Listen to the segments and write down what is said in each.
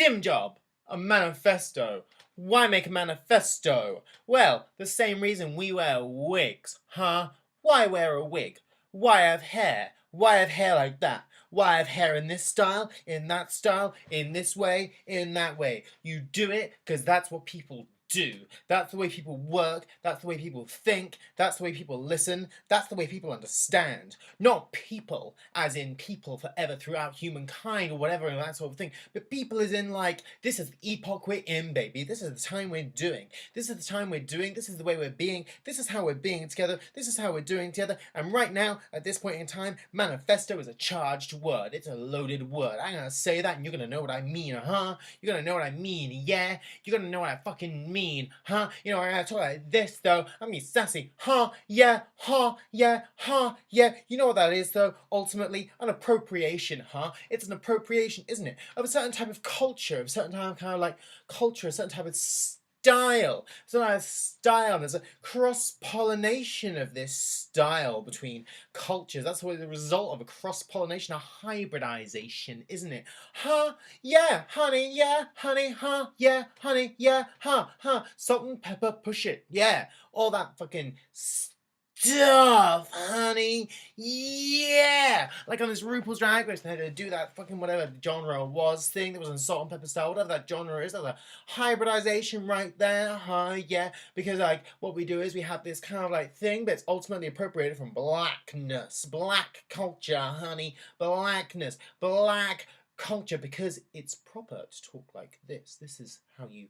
stimjob, a manifesto. Why make a manifesto? Well, the same reason we wear wigs, huh? Why wear a wig? Why have hair? Why have hair like that? Why have hair in this style, in that style, in this way, in that way? You do it because that's what people do. That's the way people work. That's the way people think. That's the way people listen. That's the way people understand. Not people, as in people forever throughout humankind or whatever and that sort of thing. But people as in like, this is the epoch we're in, baby. This is the time we're doing. This is the time we're doing. This is the way we're being. This is how we're being together. This is how we're doing together. And right now, at this point in time, manifesto is a charged word. It's a loaded word. I'm gonna say that and you're gonna know what I mean, huh? You're gonna know what I mean, yeah? You're gonna know what I fucking mean, huh? You know, I talk like this though. I'm gonna be sassy, huh? Yeah, huh? Yeah, huh? Yeah. You know what that is though? Ultimately, an appropriation, huh? It's an appropriation, isn't it? Of a certain type of culture, of a certain type of kind of like culture, a certain type of style. So I have style. There's a cross-pollination of this style between cultures. That's what the result of a cross-pollination, a hybridization, isn't it? Huh? Yeah, honey, yeah, honey, huh? Yeah, honey, yeah, huh, huh. Salt and pepper, push it. Yeah. All that fucking stuff, honey. Yeah. Like on this RuPaul's Drag Race, they had to do that fucking whatever genre was thing that was in salt and pepper style, whatever that genre is. That's a hybridization right there, huh? Yeah. Because like what we do is we have this kind of like thing that's ultimately appropriated from blackness, black culture, honey, blackness, black culture, because it's proper to talk like this. This is how you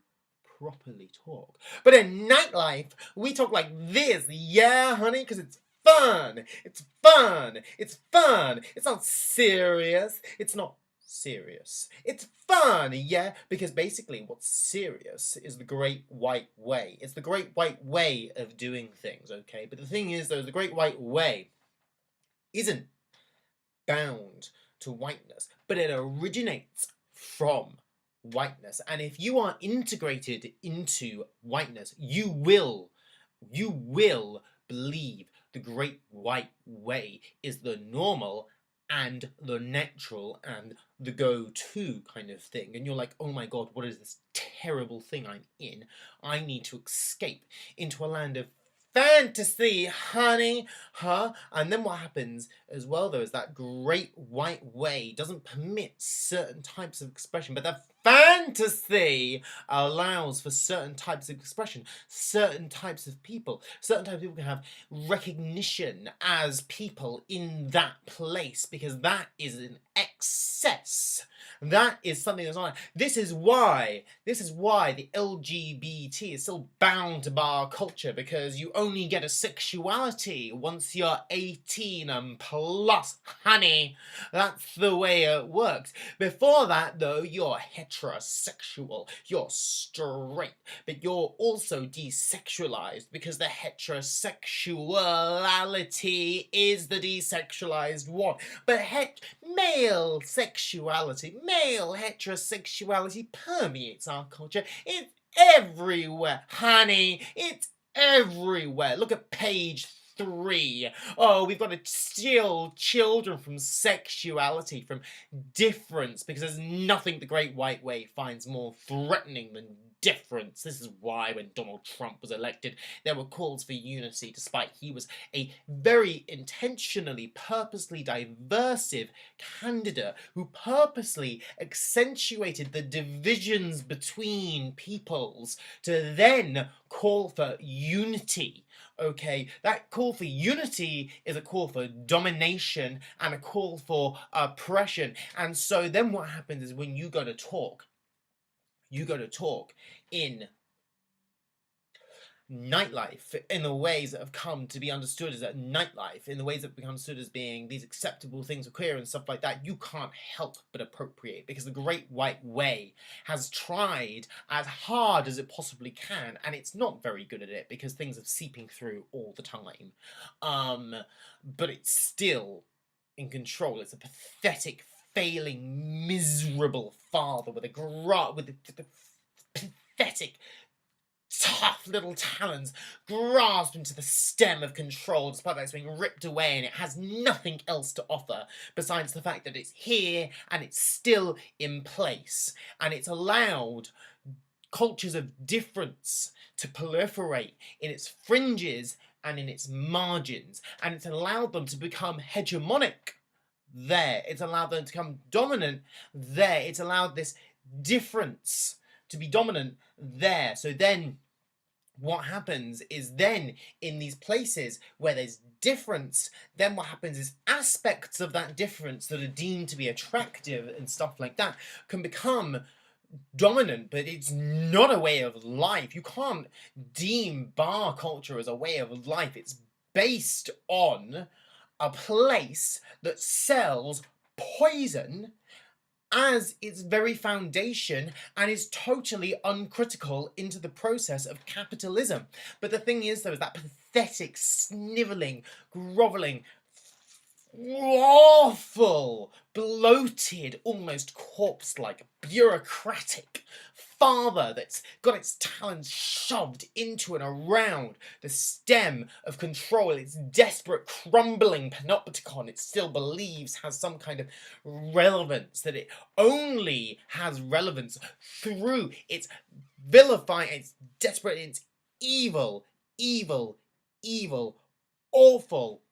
properly talk. But in nightlife, we talk like this, yeah, honey, because it's fun. It's fun. It's fun. It's not serious. It's not serious. It's fun, yeah, because basically what's serious is the great white way. It's the great white way of doing things, okay? But the thing is, though, the great white way isn't bound to whiteness, but it originates from whiteness. And if you are integrated into whiteness, you will believe the great white way is the normal and the natural and the go-to kind of thing. And you're like, oh my god, what is this terrible thing I'm in? I need to escape into a land of fantasy, honey, huh? And then what happens as well, though, is that great white way doesn't permit certain types of expression, but the fantasy allows for certain types of expression, certain types of people. Certain types of people can have recognition as people in that place because that is an excess. That is something that's not. This is why the LGBT is still bound to bar culture, because you only get a sexuality once you're 18 and plus, honey. That's the way it works. Before that, though, you're heterosexual, you're straight, but you're also desexualized because the heterosexuality is the desexualized one. But male sexuality, male heterosexuality permeates our culture. It's everywhere, honey. It's everywhere. Look at page 3. Oh, we've got to steal children from sexuality, from difference, because there's nothing the great white way finds more threatening than difference. This is why when Donald Trump was elected, there were calls for unity, despite he was a very intentionally, purposely diversive candidate who purposely accentuated the divisions between peoples to then call for unity. Okay, that call for unity is a call for domination and a call for oppression. And so then what happens is when you go to talk in nightlife, in the ways that have come to be understood as a nightlife, in the ways that become understood as being these acceptable things of queer and stuff like that, you can't help but appropriate, because the great white way has tried as hard as it possibly can, and it's not very good at it because things are seeping through all the time. But it's still in control. It's a pathetic, failing, miserable father with a pathetic tough little talons grasp into the stem of control, despite that it's being ripped away and it has nothing else to offer besides the fact that it's here and it's still in place. And it's allowed cultures of difference to proliferate in its fringes and in its margins. And it's allowed them to become hegemonic there. It's allowed them to become dominant there. It's allowed this difference to be dominant there. So then what happens is then in these places where there's difference, then what happens is aspects of that difference that are deemed to be attractive and stuff like that can become dominant, but it's not a way of life. You can't deem bar culture as a way of life. It's based on a place that sells poison as its very foundation and is totally uncritical into the process of capitalism. But the thing is, though, is that pathetic, snivelling, grovelling, awful, bloated, almost corpse-like, bureaucratic father that's got its talons shoved into and around the stem of control, its desperate, crumbling panopticon it still believes has some kind of relevance, that it only has relevance through its vilifying, its desperate, its evil, awful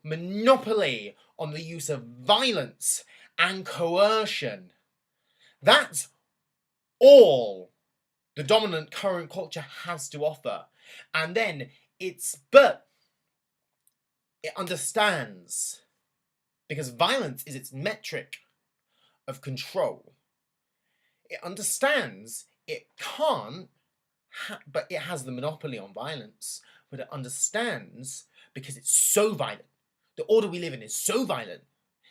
monopoly on the use of violence and coercion. That's all the dominant current culture has to offer. And then but it understands, because violence is its metric of control. It understands it can't, but it has the monopoly on violence. But it understands, because it's so violent. The order we live in is so violent.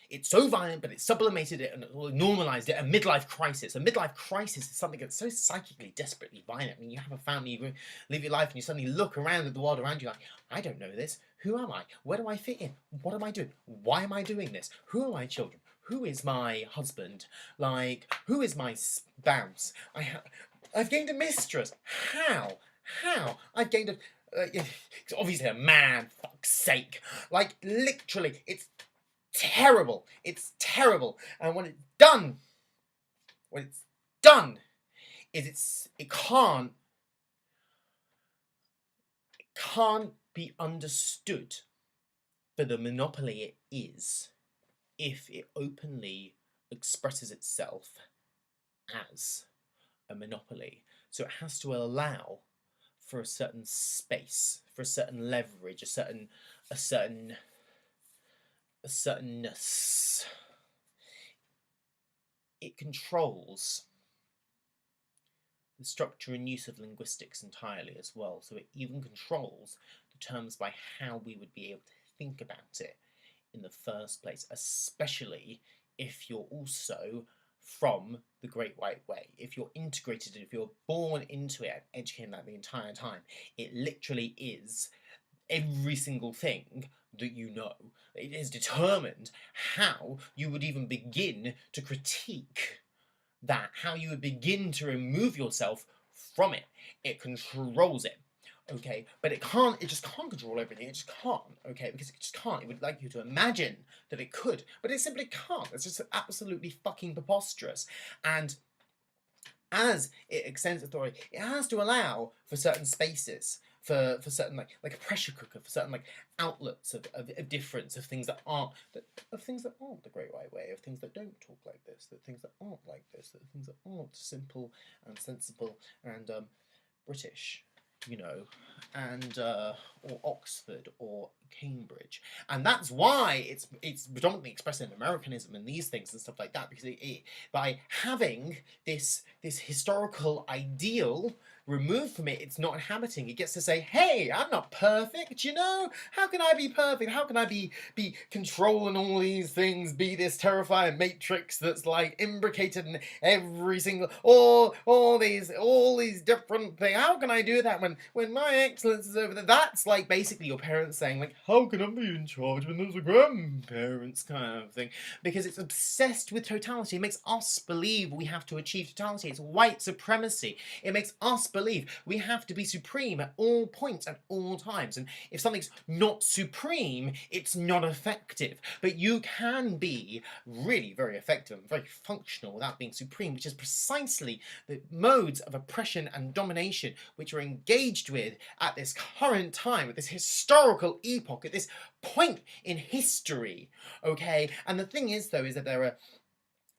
It's so violent, but it sublimated it and normalized it. A midlife crisis. A midlife crisis is something that's so psychically, desperately violent. I mean, you have a family, you live your life, and you suddenly look around at the world around you like, I don't know this. Who am I? Where do I fit in? What am I doing? Why am I doing this? Who are my children? Who is my husband? Like, who is my spouse? I've gained a mistress. How? I've gained a... it's obviously a man, fuck's sake. Like, literally, it's terrible. It's terrible. And when it's done, is it can't be understood for the monopoly it is if it openly expresses itself as a monopoly. So it has to allow for a certain space, for a certain leverage, a certainness. It controls the structure and use of linguistics entirely as well. So it even controls the terms by how we would be able to think about it in the first place, especially if you're also from the Great White Way. If you're integrated, if you're born into it and educated that the entire time, it literally is every single thing that you know. It is determined how you would even begin to critique that, how you would begin to remove yourself from it. It controls it. Okay, but it just can't control everything. It just can't, okay, because it just can't. It would like you to imagine that it could, but it simply can't. It's just absolutely fucking preposterous. And as it extends authority, it has to allow for certain spaces, for certain like a pressure cooker, for certain like outlets of difference, of things that aren't the Great White Way, of things that don't talk like this, that things that aren't like this, that things that aren't simple and sensible and British, and or Oxford or Cambridge. And that's why it's predominantly expressed in Americanism and these things and stuff like that, because it by having this historical ideal removed from it, it's not inhabiting. It gets to say, hey, I'm not perfect, how can I be perfect? How can I be controlling all these things, be this terrifying matrix that's like imbricated in every single all these different things? How can I do that when my excellence is over there? That's like basically your parents saying like, how can I be in charge when there's a grandparents kind of thing? Because it's obsessed with totality. It makes us believe we have to achieve totality. It's white supremacy. It makes us believe. We have to be supreme at all points, at all times. And if something's not supreme, it's not effective. But you can be really very effective and very functional without being supreme, which is precisely the modes of oppression and domination which we're engaged with at this current time, at this historical epoch, at this point in history. Okay? And the thing is, though, is that there are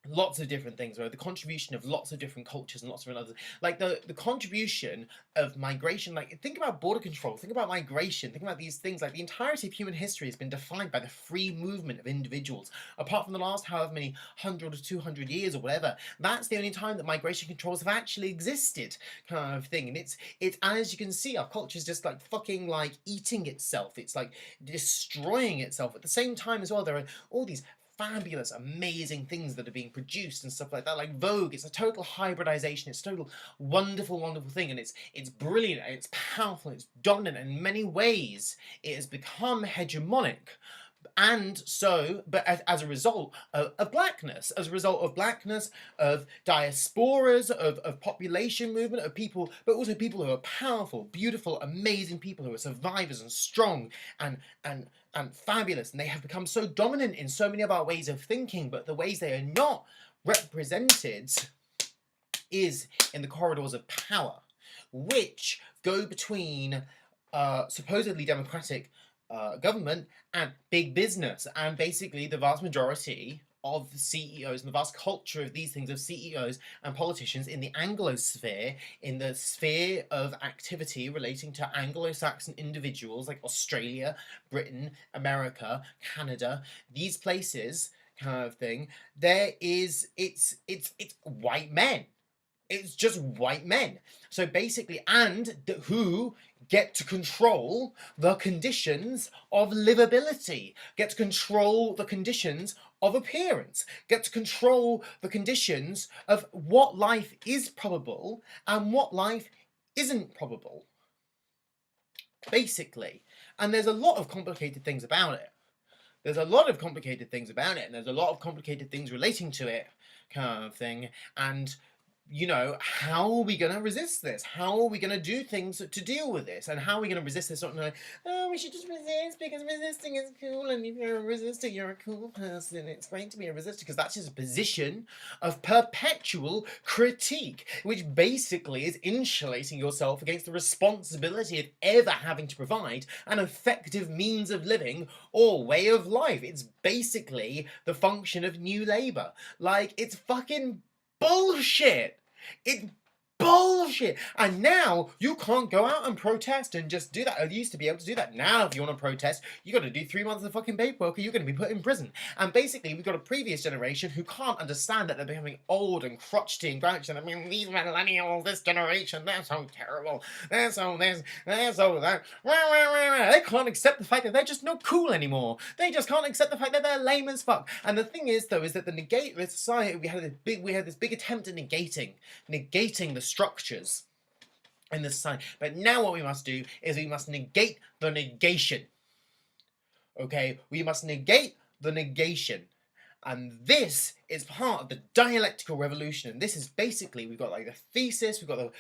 lots of different things, or the contribution of lots of different cultures and lots of others, like the contribution of migration. Like, think about border control, think about migration, think about these things. Like, the entirety of human history has been defined by the free movement of individuals. Apart from the last however many 100 or 200 years or whatever, that's the only time that migration controls have actually existed, kind of thing. And it's as you can see, our culture is just like fucking like eating itself. It's like destroying itself. At the same time as well, there are all these fabulous, amazing things that are being produced and stuff like that. Like Vogue, it's a total hybridization. It's a total wonderful, wonderful thing, and it's brilliant, and it's powerful, it's dominant, and in many ways it has become hegemonic. And so, but as a result of blackness, of diasporas, of population movement, of people, but also people who are powerful, beautiful, amazing people who are survivors and strong and fabulous, and they have become so dominant in so many of our ways of thinking, but the ways they are not represented is in the corridors of power, which go between supposedly democratic government and big business, and basically the vast majority of CEOs and the vast culture of these things, of CEOs and politicians in the Anglosphere, in the sphere of activity relating to Anglo-Saxon individuals like Australia, Britain, America, Canada, these places, kind of thing. It's white men. It's just white men. So basically, and who get to control the conditions of livability, get to control the conditions of appearance, get to control the conditions of what life is probable and what life isn't probable, basically. And there's a lot of complicated things about it. There's a lot of complicated things about it, and there's a lot of complicated things relating to it, kind of thing. And you know, how are we going to resist this? How are we going to do things to deal with this? And how are we going to resist this? Not like, oh, we should just resist because resisting is cool, and if you're a resistor, you're a cool person. It's great to be a resistor, because that's just a position of perpetual critique, which basically is insulating yourself against the responsibility of ever having to provide an effective means of living or way of life. It's basically the function of New Labour. Like, it's fucking bullshit. It's bullshit. And now you can't go out and protest and just do that. I used to be able to do that. Now if you want to protest, you got to do 3 months of fucking paperwork or you're going to be put in prison. And basically we've got a previous generation who can't understand that they're becoming old and crotchety and grouchy. I mean, these millennials, this generation, they're so terrible. They're so this, they're so that. They can't accept the fact that they're just not cool anymore. They just can't accept the fact that they're lame as fuck. And the thing is, though, is that the society, we had this big attempt at negating the structures in the society. But now what we must do is we must negate the negation. Okay? We must negate the negation. And this is part of the dialectical revolution. And this is basically, we've got like the thesis, we've got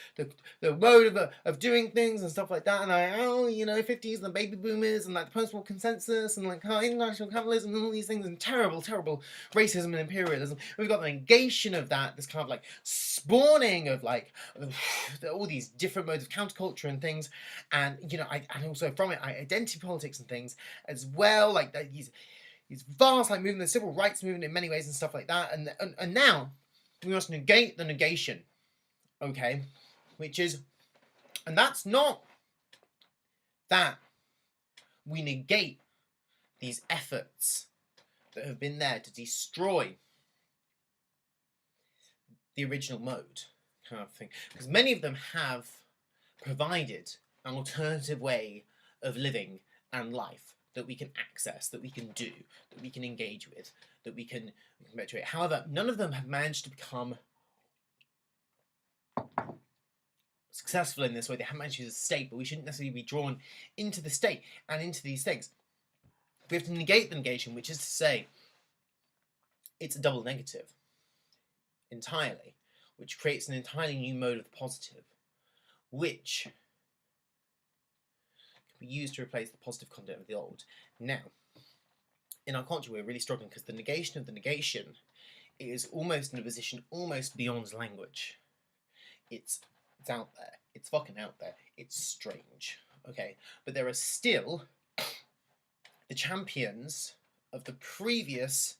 the mode of doing things and stuff like that. And 50s and the baby boomers and like the post-war consensus and like international capitalism and all these things and terrible, terrible racism and imperialism. We've got the negation of that, this kind of like spawning of like all these different modes of counterculture and things. And, and also from it, identity politics and things as well. Like these vast, like, movement, the civil rights movement in many ways and stuff like that, and now we must negate the negation, okay? And that's not that we negate these efforts that have been there to destroy the original mode, kind of thing, because many of them have provided an alternative way of living and life that we can access, that we can do, that we can engage with, that we can perpetuate. However, none of them have managed to become successful in this way. They haven't managed to use a state, but we shouldn't necessarily be drawn into the state and into these things. We have to negate the negation, which is to say, it's a double negative entirely, which creates an entirely new mode of the positive, which can be used to replace the positive content of the old. Now, in our culture, we're really struggling because the negation of the negation is almost in a position almost beyond language. It's out there. It's fucking out there. It's strange. Okay, but there are still the champions of the previous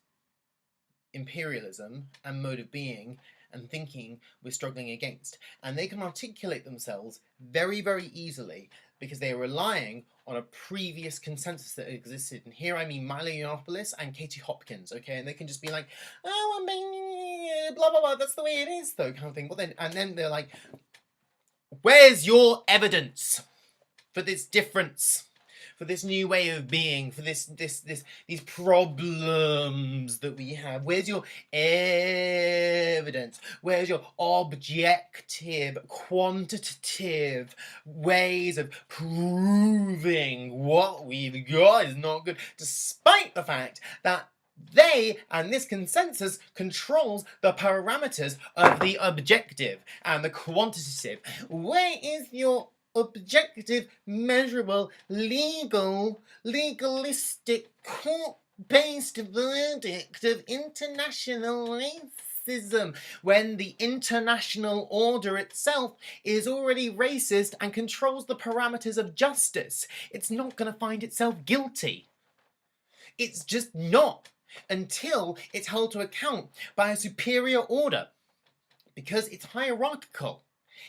imperialism and mode of being and thinking we're struggling against. And they can articulate themselves very, very easily because they are relying on a previous consensus that existed. And here I mean Milo Yiannopoulos and Katie Hopkins, okay? And they can just be like, oh, blah, blah, blah, that's the way it is, though, kind of thing. But then they're like, where's your evidence for this difference? For this new way of being, for these problems that we have. Where's your evidence? Where's your objective, quantitative ways of proving what we've got is not good, despite the fact that they and this consensus controls the parameters of the objective and the quantitative. Where is your objective, measurable, legalistic, court-based verdict of international racism when the international order itself is already racist and controls the parameters of justice? It's not going to find itself guilty. It's just not until it's held to account by a superior order because it's hierarchical.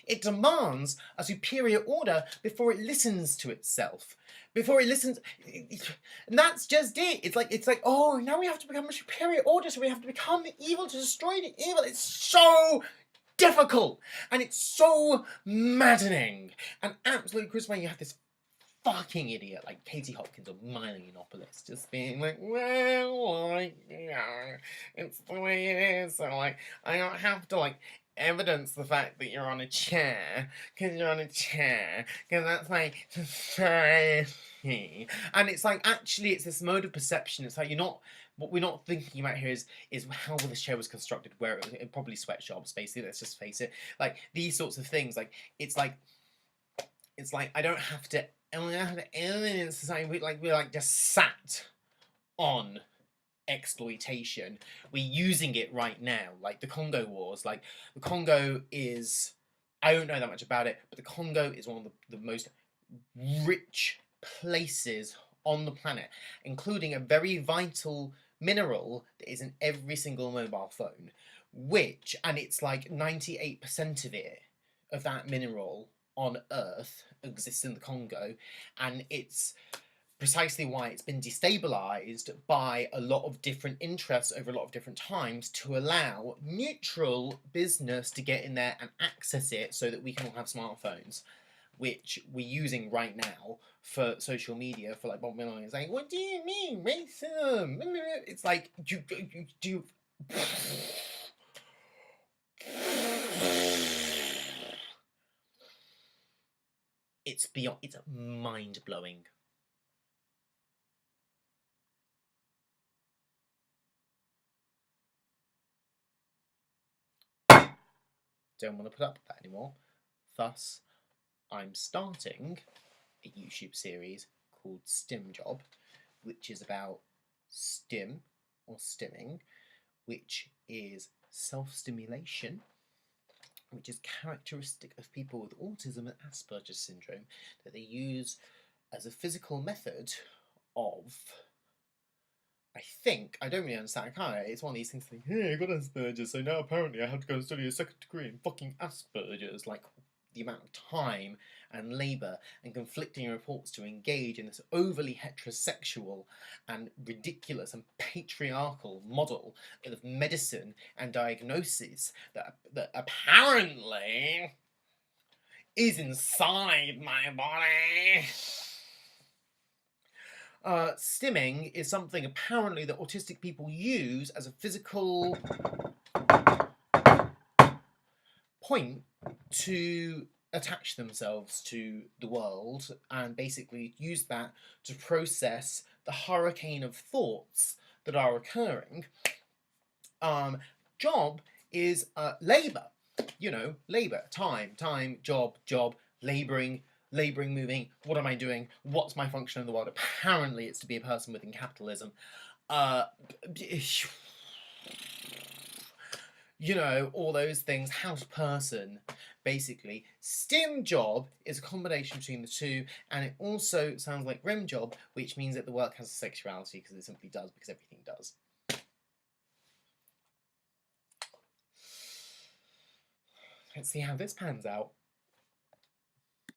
It demands a superior order before it listens to itself. Before it listens, and that's just it. It's like, oh, now we have to become a superior order, so we have to become the evil to destroy the evil. It's so difficult, and it's so maddening, and absolutely crucifying. You have this fucking idiot like Katie Hopkins or Milo Yiannopoulos just being like, well, like, yeah, it's the way it is. So like, I don't have to like evidence the fact that you're on a chair because you're on a chair because that's like society. And it's like, actually, it's this mode of perception. It's like what we're not thinking about here is how this chair was constructed, where it probably sweatshops, basically. Let's just face it. Like these sorts of things. Like it's like I don't have to evidence society. We're just sat on exploitation. We're using it right now, like the Congo Wars. Like the Congo is, I don't know that much about it, but the Congo is one of the most rich places on the planet, including a very vital mineral that is in every single mobile phone, and it's like 98% of that mineral on Earth exists in the Congo, and it's precisely why it's been destabilized by a lot of different interests over a lot of different times to allow neutral business to get in there and access it so that we can all have smartphones, which we're using right now for social media for like Bob Miller is like, what do you mean racism? It's like do it's beyond, it's mind-blowing. Don't want to put up with that anymore. Thus, I'm starting a YouTube series called Stimjob, which is about stim or stimming, which is self-stimulation, which is characteristic of people with autism and Asperger's syndrome, that they use as a physical method of, I don't really understand, it's one of these things like, hey, I got Asperger's, so now apparently I have to go and study a second degree in fucking Asperger's. Like, the amount of time and labour and conflicting reports to engage in this overly heterosexual and ridiculous and patriarchal model of medicine and diagnosis that apparently is inside my body. Stimming is something apparently that autistic people use as a physical point to attach themselves to the world and basically use that to process the hurricane of thoughts that are occurring. Job is labour, labour, time, job, labouring, moving. What am I doing? What's my function in the world? Apparently, it's to be a person within capitalism. You know, all those things. House person, basically. Stim job is a combination between the two, and it also sounds like rim job, which means that the work has a sexuality because it simply does, because everything does. Let's see how this pans out.